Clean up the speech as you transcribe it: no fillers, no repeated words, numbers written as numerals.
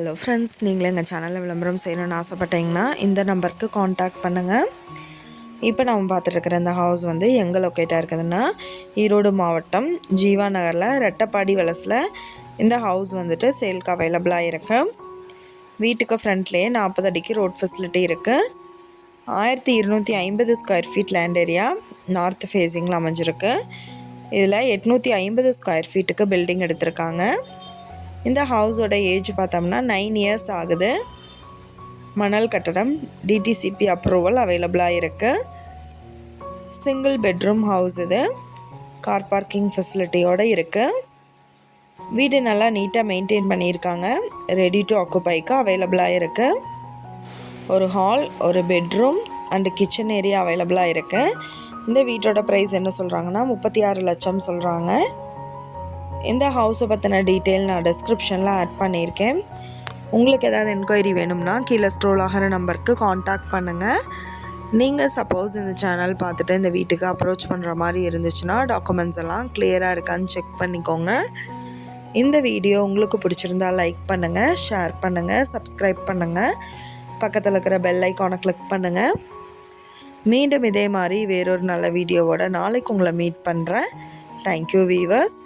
Hello friends, நீங்களே எங்கள் சேனலில் விளம்பரம் செய்யணும்னு ஆசைப்பட்டீங்கன்னா இந்த நம்பருக்கு காண்டாக்ட் பண்ணுங்கள். இப்போ நம்ம பார்த்துட்ருக்குற இந்த ஹவுஸ் வந்து எங்கே லொக்கேட்டாக இருக்குதுன்னா ஈரோடு மாவட்டம் ஜீவா நகரில் ரெட்டப்பாடி வலசில் இந்த ஹவுஸ் வந்துட்டு சேல்க்கு அவைலபிளாக இருக்குது. வீட்டுக்கு ஃப்ரண்ட்லேயே 40 அடிக்கு ரோட் ஃபெசிலிட்டி இருக்குது. 1250 square feet land area north ஃபேஸிங்கில் அமைஞ்சிருக்கு. இதில் 850 ஸ்கொயர் ஃபீட்டுக்கு பில்டிங் எடுத்திருக்காங்க. இந்த ஹவுஸோட ஏஜ் பார்த்தோம்னா 9 இயர்ஸ் ஆகுது. மணல் கட்டடம், டிடிசிபி அப்ரூவல் அவைலபிளாக இருக்குது. சிங்கிள் பெட்ரூம் ஹவுஸ் இது. கார் பார்க்கிங் ஃபெசிலிட்டியோடு இருக்குது. வீடு நல்லா நீட்டாக மெயின்டைன் பண்ணியிருக்காங்க. ரெடி டு ஆக்குபைக்கு அவைலபிளாக இருக்குது. ஒரு ஹால், ஒரு பெட்ரூம் அண்டு கிச்சன் ஏரியா அவைலபிளாக இருக்குது. இந்த வீட்டோட ப்ரைஸ் என்ன சொல்கிறாங்கன்னா 36 லட்சம் சொல்கிறாங்க. இந்த ஹவுஸை பற்றின டீட்டெயில் நான் டிஸ்கிரிப்ஷனில் ஆட் பண்ணியிருக்கேன். உங்களுக்கு ஏதாவது என்கொயரி வேணும்னா கீழே ஸ்க்ரோல் ஆகிற நம்பருக்கு காண்டாக்ட் பண்ணுங்கள். நீங்கள் சப்போஸ் இந்த சேனல் பார்த்துட்டு இந்த வீட்டுக்கு அப்ரோச் பண்ணுற மாதிரி இருந்துச்சுன்னா டாக்குமெண்ட்ஸ் எல்லாம் கிளியராக இருக்கான்னு செக் பண்ணிக்கோங்க. இந்த வீடியோ உங்களுக்கு பிடிச்சிருந்தா லைக் பண்ணுங்கள், ஷேர் பண்ணுங்கள், சப்ஸ்கிரைப் பண்ணுங்கள். பக்கத்தில் இருக்கிற பெல் ஐக்கானை கிளிக் பண்ணுங்கள். மீண்டும் இதே மாதிரி வேறொரு நல்ல வீடியோவோட நாளைக்கு உங்களை மீட் பண்ணுறேன். Thank you viewers.